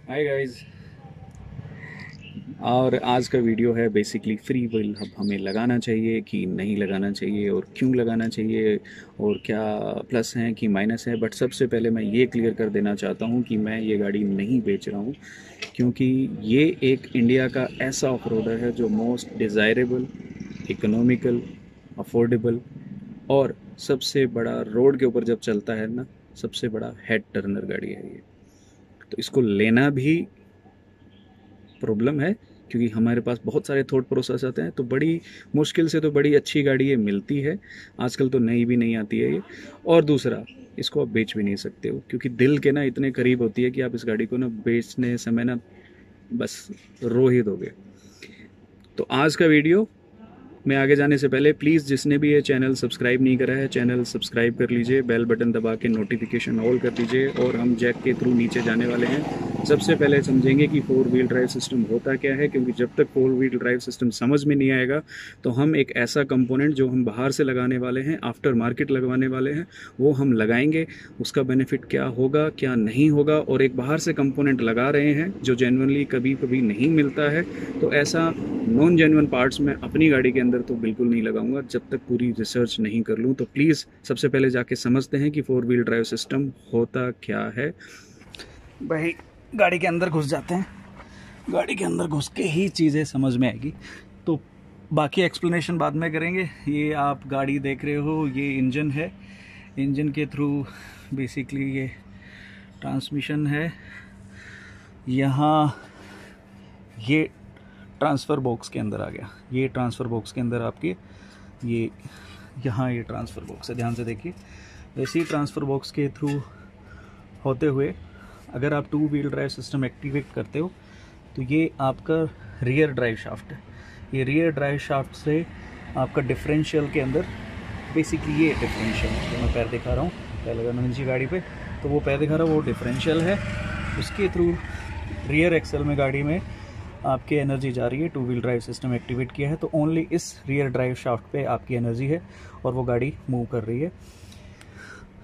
Hi guys. और आज का वीडियो है बेसिकली फ्री व्हील हब हमें लगाना चाहिए कि नहीं लगाना चाहिए और क्यों लगाना चाहिए और क्या प्लस हैं कि माइनस हैं। बट सबसे पहले मैं ये क्लियर कर देना चाहता हूँ कि मैं ये गाड़ी नहीं बेच रहा हूँ, क्योंकि ये एक इंडिया का ऐसा ऑफ रोडर है जो मोस्ट डिज़ायरेबल, इकोनॉमिकल, अफोर्डेबल और सबसे बड़ा रोड के ऊपर जब चलता है ना, सबसे बड़ा हेड टर्नर गाड़ी है ये। तो इसको लेना भी प्रॉब्लम है, क्योंकि हमारे पास बहुत सारे थॉट प्रोसेस आते हैं। तो बड़ी मुश्किल से तो बड़ी अच्छी गाड़ी ये मिलती है, आजकल तो नई भी नहीं आती है ये। और दूसरा, इसको आप बेच भी नहीं सकते हो, क्योंकि दिल के ना इतने करीब होती है कि आप इस गाड़ी को ना बेचने समय ना बस रो ही दोगे। तो आज का वीडियो मैं आगे जाने से पहले प्लीज़ जिसने भी ये चैनल सब्सक्राइब नहीं करा है, चैनल सब्सक्राइब कर लीजिए, बेल बटन दबा के नोटिफिकेशन ऑल कर लीजिए। और हम जैक के थ्रू नीचे जाने वाले हैं। सबसे पहले समझेंगे कि फोर व्हील ड्राइव सिस्टम होता क्या है, क्योंकि जब तक फोर व्हील ड्राइव सिस्टम समझ में नहीं आएगा तो हम एक ऐसा कंपोनेंट जो हम बाहर से लगाने वाले हैं, आफ्टर मार्केट लगवाने वाले हैं, वो हम लगाएंगे। उसका बेनिफिट क्या होगा क्या नहीं होगा, और एक बाहर से कंपोनेंट लगा रहे हैं जो जेन्युइनली कभी कभी नहीं मिलता है, तो ऐसा नॉन जेन्युइन पार्ट्स मैं अपनी गाड़ी के अंदर तो बिल्कुल नहीं लगाऊंगा जब तक पूरी रिसर्च नहीं कर लूँ। तो प्लीज़ सबसे पहले जाके समझते हैं कि फोर व्हील ड्राइव सिस्टम होता क्या है। भाई गाड़ी के अंदर घुस जाते हैं, गाड़ी के अंदर घुस के ही चीज़ें समझ में आएगी। तो बाकी एक्सप्लेनेशन बाद में करेंगे। ये आप गाड़ी देख रहे हो, ये इंजन है। इंजन के थ्रू बेसिकली ये ट्रांसमिशन है। यहाँ ये ट्रांसफ़र बॉक्स के अंदर आ गया। ये ट्रांसफ़र बॉक्स के अंदर आपके ये यहाँ ये ट्रांसफ़र बॉक्स है, ध्यान से देखिए। इसी ट्रांसफ़र बॉक्स के थ्रू होते हुए अगर आप two wheel drive system activate करते हो तो ये आपका रियर ड्राइव शाफ्ट है। ये रियर ड्राइव शाफ्ट से आपका डिफरेंशियल के अंदर बेसिकली ये डिफरेंशियल है जो मैं पैर दिखा रहा हूँ, पैर लगाना नीचे गाड़ी पे, तो वो पैर दिखा रहा हूँ वो डिफरेंशियल है। उसके थ्रू रियर एक्सल में गाड़ी में आपकी एनर्जी जा रही है। Two wheel drive system activate किया है तो ओनली इस रियर ड्राइव शाफ्ट पे आपकी एनर्जी है और वो गाड़ी मूव कर रही है।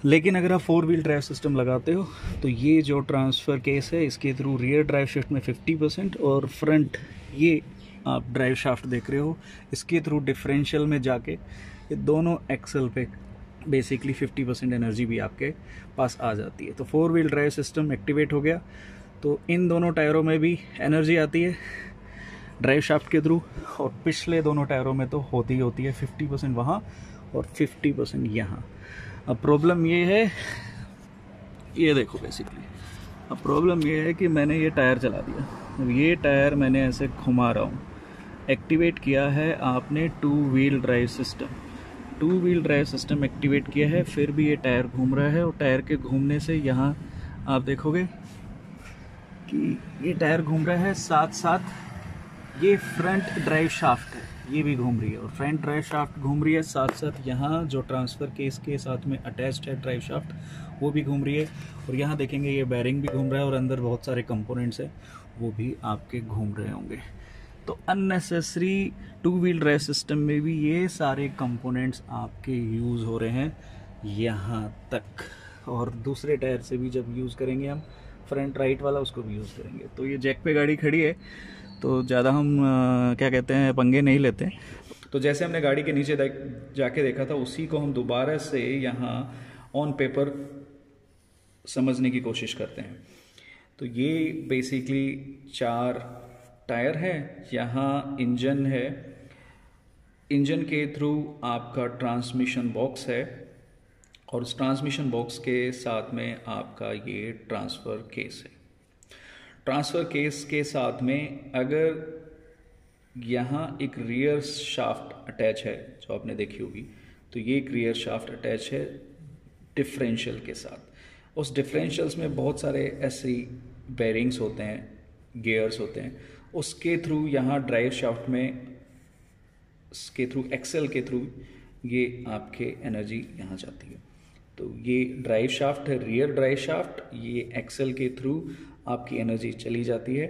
लेकिन अगर आप फोर व्हील ड्राइव सिस्टम लगाते हो तो ये जो ट्रांसफ़र केस है इसके थ्रू रियर ड्राइव शाफ्ट में 50% और फ्रंट ये आप ड्राइव शाफ्ट देख रहे हो इसके थ्रू डिफरेंशियल में जाके ये दोनों एक्सल पे बेसिकली 50% एनर्जी भी आपके पास आ जाती है। तो four wheel drive system activate हो गया तो इन दोनों टायरों में भी एनर्जी आती है ड्राइव शाफ्ट के थ्रू, और पिछले दोनों टायरों में तो होती ही होती है 50% वहाँ और 50% यहाँ। अब प्रॉब्लम ये है, ये देखो बेसिकली अब प्रॉब्लम ये है कि मैंने ये टायर चला दिया। अब ये टायर मैंने ऐसे घुमा रहा हूँ, एक्टिवेट किया है आपने two wheel drive system. Two wheel drive system activate किया है, फिर भी ये टायर घूम रहा है और टायर के घूमने से यहाँ आप देखोगे कि ये टायर घूम रहा है, साथ साथ ये फ्रंट ड्राइव शाफ्ट है ये भी घूम रही है, और फ्रंट ड्राइव शाफ्ट घूम रही है, साथ साथ यहाँ जो ट्रांसफ़र केस के साथ में अटैच्ड है ड्राइव शाफ्ट वो भी घूम रही है। और यहाँ देखेंगे ये बैरिंग भी घूम रहा है और अंदर बहुत सारे कंपोनेंट्स हैं वो भी आपके घूम रहे होंगे। तो unnecessary two wheel drive system में भी ये सारे कंपोनेंट्स आपके यूज़ हो रहे हैं यहाँ तक। और दूसरे टायर से भी जब यूज़ करेंगे हम, फ्रंट राइट वाला उसको भी यूज़ करेंगे। तो ये जैक पे गाड़ी खड़ी है तो ज़्यादा हम क्या कहते हैं पंगे नहीं लेते। तो जैसे हमने गाड़ी के नीचे जाके देखा था उसी को हम दोबारा से यहाँ ऑन पेपर समझने की कोशिश करते हैं। तो ये बेसिकली 4 टायर हैं, यहाँ इंजन है, इंजन के थ्रू आपका ट्रांसमिशन बॉक्स है और उस ट्रांसमिशन बॉक्स के साथ में आपका ये ट्रांसफ़र केस है। ट्रांसफ़र केस के साथ में अगर यहाँ एक रियर शाफ्ट अटैच है जो आपने देखी होगी, तो ये एक रियर शाफ्ट अटैच है डिफरेंशियल के साथ। उस डिफरेंशियल्स में बहुत सारे ऐसी बेरिंग्स होते हैं, गियर्स होते हैं, उसके थ्रू यहाँ ड्राइव शाफ्ट में के थ्रू एक्सेल के थ्रू ये आपके एनर्जी यहाँ जाती है। तो ये ड्राइव शाफ्ट है, रियर ड्राइव शाफ्ट, ये एक्सेल के थ्रू आपकी एनर्जी चली जाती है,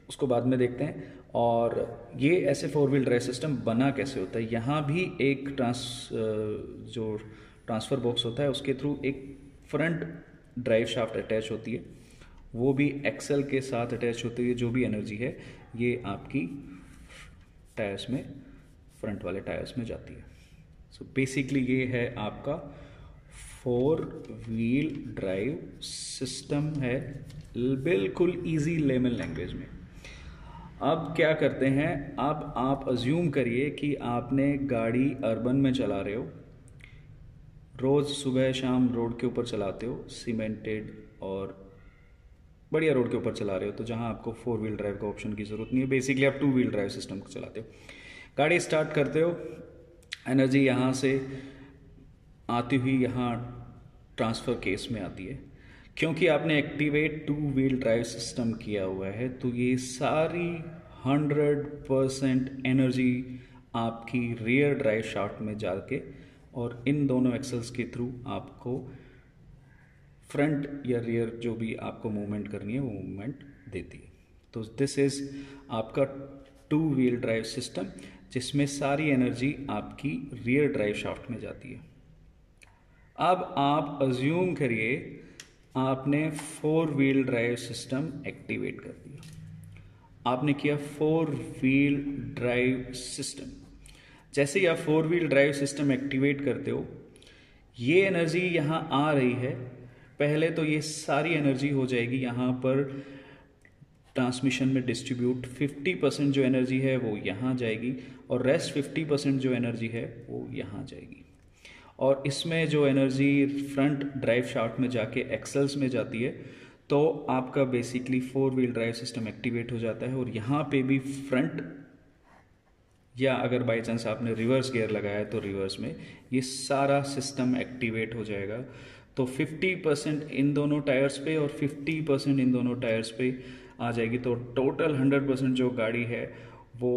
उसको बाद में देखते हैं। और ये ऐसे फोर व्हील ड्राइव सिस्टम बना कैसे होता है, यहाँ भी एक जो ट्रांसफ़र बॉक्स होता है उसके थ्रू एक फ्रंट ड्राइव शाफ्ट अटैच होती है वो भी एक्सेल के साथ अटैच होती है। जो भी एनर्जी है ये आपकी टायर्स में, फ्रंट वाले टायर्स में जाती है। सो बेसिकली ये है आपका 4 व्हील ड्राइव सिस्टम है, बिल्कुल इजी लेमन लैंग्वेज में। अब क्या करते हैं, अब आप अज्यूम करिए कि आपने गाड़ी अर्बन में चला रहे हो, रोज़ सुबह शाम रोड के ऊपर चलाते हो, सीमेंटेड और बढ़िया रोड के ऊपर चला रहे हो, तो जहाँ आपको 4 व्हील ड्राइव का ऑप्शन की ज़रूरत नहीं है, बेसिकली आप 2 व्हील ड्राइव सिस्टम को चलाते हो। गाड़ी स्टार्ट करते हो, एनर्जी यहाँ से आती हुई यहाँ ट्रांसफ़र केस में आती है। क्योंकि आपने एक्टिवेट 2 व्हील ड्राइव सिस्टम किया हुआ है, तो ये सारी 100% एनर्जी आपकी रियर ड्राइव शाफ्ट में जाके और इन दोनों एक्सल्स के थ्रू आपको फ्रंट या रियर जो भी आपको मूवमेंट करनी है वो मूवमेंट देती है। तो दिस इज़ आपका 2 व्हील ड्राइव सिस्टम, जिसमें सारी एनर्जी आपकी रियर ड्राइव शाफ्ट में जाती है। अब आप अज्यूम करिए आपने 4 व्हील ड्राइव सिस्टम एक्टिवेट कर दिया। आपने किया 4 व्हील ड्राइव सिस्टम। जैसे ही आप 4 व्हील ड्राइव सिस्टम एक्टिवेट करते हो, ये एनर्जी यहाँ आ रही है। पहले तो ये सारी एनर्जी हो जाएगी यहाँ पर ट्रांसमिशन में डिस्ट्रीब्यूट। 50% जो एनर्जी है वो यहाँ जाएगी और रेस्ट 50% जो एनर्जी है वो यहाँ जाएगी। और इसमें जो एनर्जी फ्रंट ड्राइव शाफ्ट में जाके एक्सल्स में जाती है, तो आपका basically 4 wheel drive system activate हो जाता है। और यहाँ पे भी फ्रंट, या अगर बाई चांस आपने रिवर्स गियर लगाया है तो रिवर्स में ये सारा सिस्टम एक्टिवेट हो जाएगा। तो 50% इन दोनों टायर्स पे और 50% इन दोनों टायर्स पे आ जाएगी। तो टोटल 100% जो गाड़ी है वो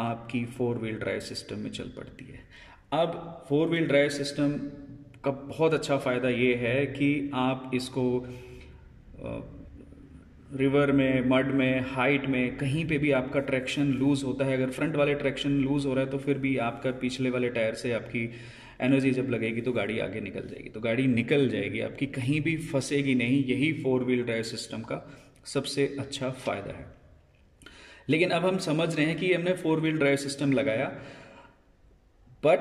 आपकी 4 व्हील ड्राइव सिस्टम में चल पड़ती है। अब 4 व्हील ड्राइव सिस्टम का बहुत अच्छा फ़ायदा ये है कि आप इसको रिवर में, मड में, हाइट में, कहीं पे भी आपका ट्रैक्शन लूज़ होता है, अगर फ्रंट वाले ट्रैक्शन लूज़ हो रहा है तो फिर भी आपका पिछले वाले टायर से आपकी एनर्जी जब लगेगी तो गाड़ी आगे निकल जाएगी। तो गाड़ी निकल जाएगी आपकी, कहीं भी फंसेगी नहीं। यही 4 व्हील ड्राइव सिस्टम का सबसे अच्छा फ़ायदा है। लेकिन अब हम समझ रहे हैं कि हमने 4 व्हील ड्राइव सिस्टम लगाया, बट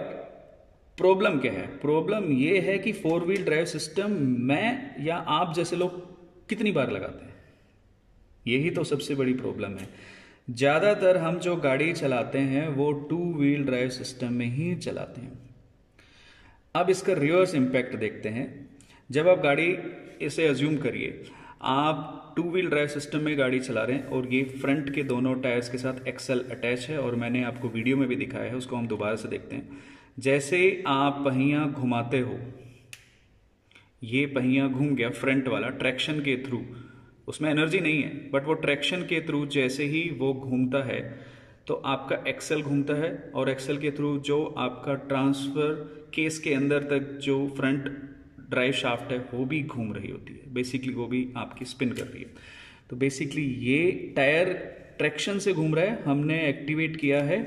प्रॉब्लम क्या है? प्रॉब्लम ये है कि 4 व्हील ड्राइव सिस्टम मैं या आप जैसे लोग कितनी बार लगाते हैं, यही तो सबसे बड़ी प्रॉब्लम है। ज़्यादातर हम जो गाड़ी चलाते हैं वो 2 व्हील ड्राइव सिस्टम में ही चलाते हैं। अब इसका रिवर्स इम्पैक्ट देखते हैं। जब आप गाड़ी, इसे अज्यूम करिए आप 2 व्हील ड्राइव सिस्टम में गाड़ी चला रहे हैं और ये फ्रंट के दोनों टायर्स के साथ एक्सल अटैच है, और मैंने आपको वीडियो में भी दिखाया है, उसको हम दोबारा से देखते हैं। जैसे आप पहिया घुमाते हो, ये पहिया घूम गया फ्रंट वाला ट्रैक्शन के थ्रू, उसमें एनर्जी नहीं है, बट वो ट्रैक्शन के थ्रू जैसे ही वो घूमता है तो आपका एक्सल घूमता है, और एक्सल के थ्रू जो आपका ट्रांसफर केस के अंदर तक जो फ्रंट ड्राइव शाफ्ट है वो भी घूम रही होती है। बेसिकली वो भी आपकी स्पिन कर रही है। तो बेसिकली ये टायर ट्रैक्शन से घूम रहा है। हमने एक्टिवेट किया है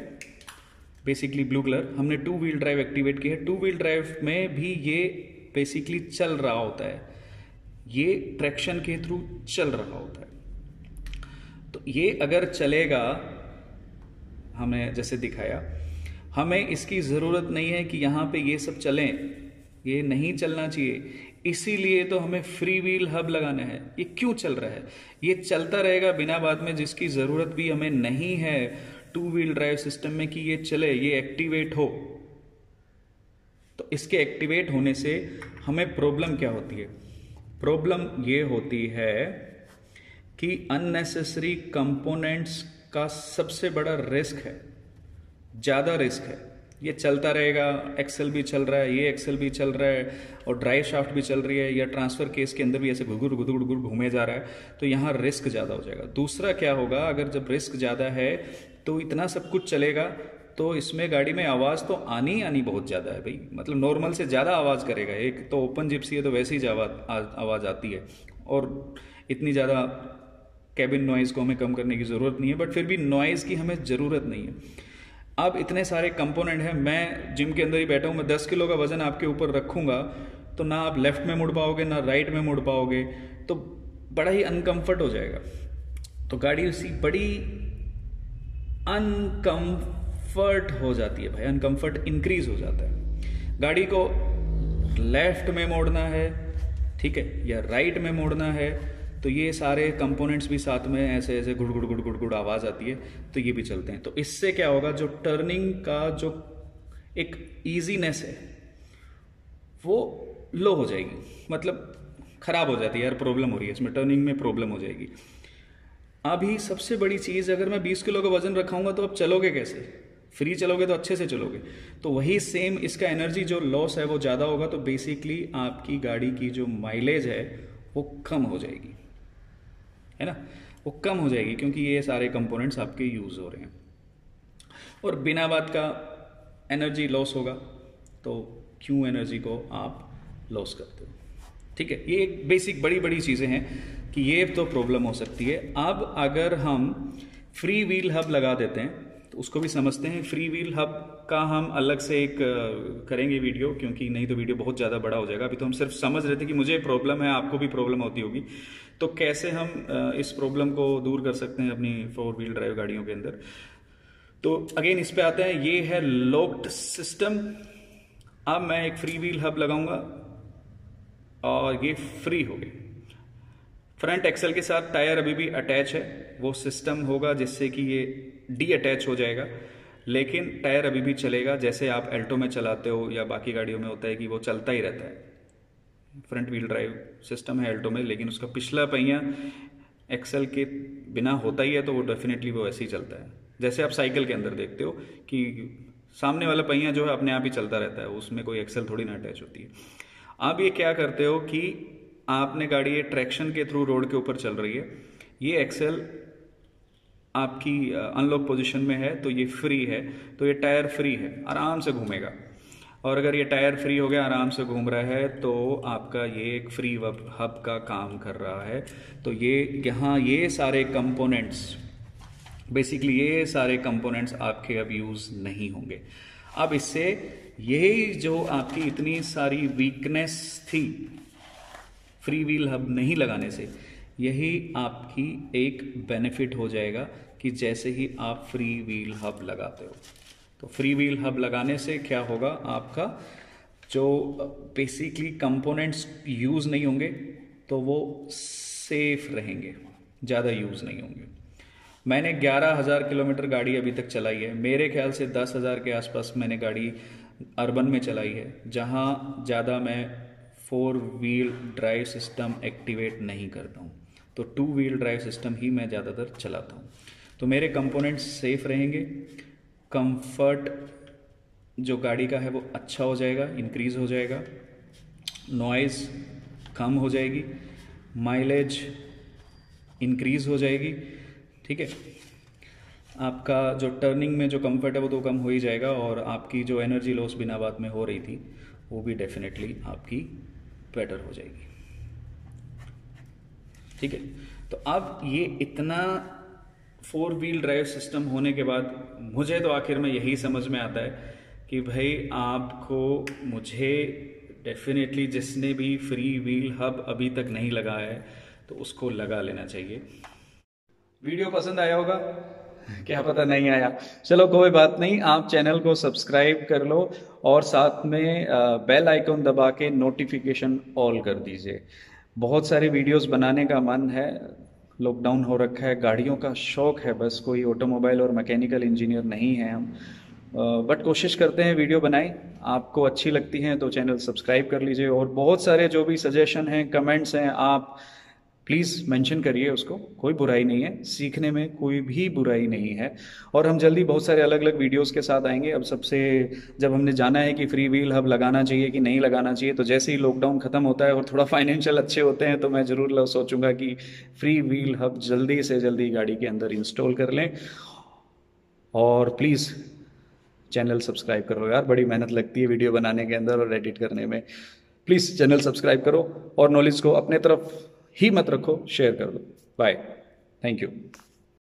बेसिकली ब्लू कलर, हमने 2 व्हील ड्राइव एक्टिवेट किया है। 2 व्हील ड्राइव में भी ये बेसिकली चल रहा होता है, ये ट्रैक्शन के थ्रू चल रहा होता है। तो ये अगर चलेगा, हमें जैसे दिखाया, हमें इसकी ज़रूरत नहीं है कि यहाँ पे ये सब चलें, ये नहीं चलना चाहिए। इसीलिए तो हमें फ्री व्हील हब लगाना है। ये क्यों चल रहा है? ये चलता रहेगा बिना बात में, जिसकी ज़रूरत भी हमें नहीं है 2 व्हील ड्राइव सिस्टम में कि ये चले, ये एक्टिवेट हो। तो इसके एक्टिवेट होने से हमें प्रॉब्लम क्या होती है? प्रॉब्लम ये होती है कि अननेसेसरी कंपोनेंट्स का सबसे बड़ा रिस्क है, ज़्यादा रिस्क है। ये चलता रहेगा, एक्सेल भी चल रहा है, ये एक्सेल भी चल रहा है, और ड्राइव शाफ्ट भी चल रही है, या ट्रांसफर केस के अंदर भी ऐसे घुघुर घुघुर घुघुर घूमे जा रहा है, तो यहाँ रिस्क ज़्यादा हो जाएगा। दूसरा क्या होगा, अगर जब रिस्क ज़्यादा है तो इतना सब कुछ चलेगा तो इसमें गाड़ी में आवाज़ तो आनी बहुत ज़्यादा है भाई, मतलब नॉर्मल से ज़्यादा आवाज़ करेगा। एक तो ओपन जिप्सी है तो वैसे ही आवाज़ आती है, और इतनी ज़्यादा कैबिन नॉइज़ को हमें कम करने की ज़रूरत नहीं है, बट फिर भी नॉइज़ की हमें ज़रूरत नहीं है। अब इतने सारे कंपोनेंट हैं, मैं जिम के अंदर ही बैठा हूँ, मैं 10 किलो का वजन आपके ऊपर रखूँगा तो ना आप लेफ्ट में मुड़ पाओगे ना राइट में मुड़ पाओगे। तो बड़ा ही अनकंफर्ट हो जाएगा। तो गाड़ी उसी बड़ी अनकंफर्ट हो जाती है भाई, अनकंफर्ट इंक्रीज हो जाता है। गाड़ी को लेफ्ट में मोड़ना है, ठीक है, या राइट में मोड़ना है, तो ये सारे कंपोनेंट्स भी साथ में ऐसे ऐसे गुड़ गुड़ गुड़ गुड़ गुड़ आवाज़ आती है, तो ये भी चलते हैं। तो इससे क्या होगा, जो टर्निंग का जो एक ईजीनेस है वो लो हो जाएगी, मतलब ख़राब हो जाती है यार, प्रॉब्लम हो रही है इसमें, टर्निंग में प्रॉब्लम हो जाएगी। अभी सबसे बड़ी चीज़, अगर मैं 20 किलो का वजन रखाऊंगा तो अब चलोगे कैसे? फ्री चलोगे तो अच्छे से चलोगे। तो वही सेम इसका एनर्जी जो लॉस है वो ज़्यादा होगा, तो बेसिकली आपकी गाड़ी की जो माइलेज है वो कम हो जाएगी, है ना, वो कम हो जाएगी, क्योंकि ये सारे कंपोनेंट्स आपके यूज़ हो रहे हैं। और बिना बात का एनर्जी लॉस होगा, तो क्यों एनर्जी को आप लॉस करते हो? ठीक है, ये एक बेसिक बड़ी बड़ी चीज़ें हैं कि ये तो प्रॉब्लम हो सकती है। अब अगर हम फ्री व्हील हब लगा देते हैं तो उसको भी समझते हैं। फ्री व्हील हब का हम अलग से एक करेंगे वीडियो, क्योंकि नहीं तो वीडियो बहुत ज़्यादा बड़ा हो जाएगा। अभी तो हम सिर्फ समझ रहे थे कि मुझे प्रॉब्लम है, आपको भी प्रॉब्लम होती होगी, तो कैसे हम इस प्रॉब्लम को दूर कर सकते हैं अपनी 4 व्हील ड्राइव गाड़ियों के अंदर। तो अगेन इस पे आते हैं, ये है लॉक्ड सिस्टम। अब मैं एक फ्री व्हील हब लगाऊंगा और ये फ्री हो गई। फ्रंट एक्सल के साथ टायर अभी भी अटैच है, वो सिस्टम होगा जिससे कि ये डी अटैच हो जाएगा, लेकिन टायर अभी भी चलेगा। जैसे आप एल्टो में चलाते हो या बाकी गाड़ियों में होता है कि वो चलता ही रहता है। फ्रंट व्हील ड्राइव सिस्टम है एल्टो में, लेकिन उसका पिछला पहिया एक्सल के बिना होता ही है, तो वो डेफिनेटली वो ऐसे ही चलता है। जैसे आप साइकिल के अंदर देखते हो कि सामने वाला पहिया जो है अपने आप ही चलता रहता है, उसमें कोई एक्सल थोड़ी ना अटैच होती है। आप ये क्या करते हो कि आपने गाड़ी ये ट्रैक्शन के थ्रू रोड के ऊपर चल रही है, ये एक्सल आपकी अनलॉक पोजीशन में है, तो ये फ्री है, तो ये टायर फ्री है, आराम से घूमेगा। और अगर ये टायर फ्री हो गया, आराम से घूम रहा है, तो आपका ये एक फ्री हब का काम कर रहा है। तो ये यहाँ ये सारे कंपोनेंट्स, बेसिकली ये सारे कंपोनेंट्स आपके अब यूज़ नहीं होंगे। अब इससे यही जो आपकी इतनी सारी वीकनेस थी फ्री व्हील हब नहीं लगाने से, यही आपकी एक बेनिफिट हो जाएगा कि जैसे ही आप फ्री व्हील हब लगाते हो। तो फ्री व्हील हब लगाने से क्या होगा, आपका जो बेसिकली कंपोनेंट्स यूज़ नहीं होंगे तो वो सेफ रहेंगे, ज़्यादा यूज़ नहीं होंगे। मैंने 11,000 किलोमीटर गाड़ी अभी तक चलाई है, मेरे ख्याल से 10,000 के आसपास मैंने गाड़ी अर्बन में चलाई है, जहाँ ज़्यादा मैं 4 व्हील ड्राइव सिस्टम एक्टिवेट नहीं करता हूँ, तो 2 व्हील ड्राइव सिस्टम ही मैं ज़्यादातर चलाता हूँ। तो मेरे कंपोनेंट्स सेफ रहेंगे, कंफर्ट जो गाड़ी का है वो अच्छा हो जाएगा, इंक्रीज़ हो जाएगा, नॉइज़ कम हो जाएगी, माइलेज इंक्रीज़ हो जाएगी, ठीक है। आपका जो टर्निंग में जो कंफर्ट है वो तो कम हो ही जाएगा, और आपकी जो एनर्जी लॉस बिना बात में हो रही थी वो भी डेफिनेटली आपकी बेटर हो जाएगी, ठीक है। तो अब ये इतना 4 व्हील ड्राइव सिस्टम होने के बाद मुझे तो आखिर में यही समझ में आता है कि भाई आपको, मुझे डेफिनेटली, जिसने भी फ्री व्हील हब अभी तक नहीं लगाया है तो उसको लगा लेना चाहिए। वीडियो पसंद आया होगा, क्या पता नहीं आया, चलो कोई बात नहीं, आप चैनल को सब्सक्राइब कर लो और साथ में बेल आइकन दबा के नोटिफिकेशन ऑल कर दीजिए। बहुत सारे वीडियोस बनाने का मन है, लॉकडाउन हो रखा है, गाड़ियों का शौक है, बस कोई ऑटोमोबाइल और मैकेनिकल इंजीनियर नहीं है हम, बट कोशिश करते हैं वीडियो बनाएं। आपको अच्छी लगती हैं तो चैनल सब्सक्राइब कर लीजिए, और बहुत सारे जो भी सजेशन हैं, कमेंट्स हैं, आप प्लीज़ मेंशन करिए, उसको कोई बुराई नहीं है, सीखने में कोई भी बुराई नहीं है। और हम जल्दी बहुत सारे अलग अलग वीडियोस के साथ आएंगे। अब जब हमने जाना है कि फ्री व्हील हब लगाना चाहिए कि नहीं लगाना चाहिए, तो जैसे ही लॉकडाउन ख़त्म होता है और थोड़ा फाइनेंशियल अच्छे होते हैं, तो मैं ज़रूर सोचूंगा कि फ्री व्हील हब जल्दी से जल्दी गाड़ी के अंदर इंस्टॉल कर लें। और प्लीज़ चैनल सब्सक्राइब करो यार, बड़ी मेहनत लगती है वीडियो बनाने के अंदर और एडिट करने में। प्लीज़ चैनल सब्सक्राइब करो और नॉलेज को अपने तरफ ही मत रखो, शेयर कर दो। Bye, thank you.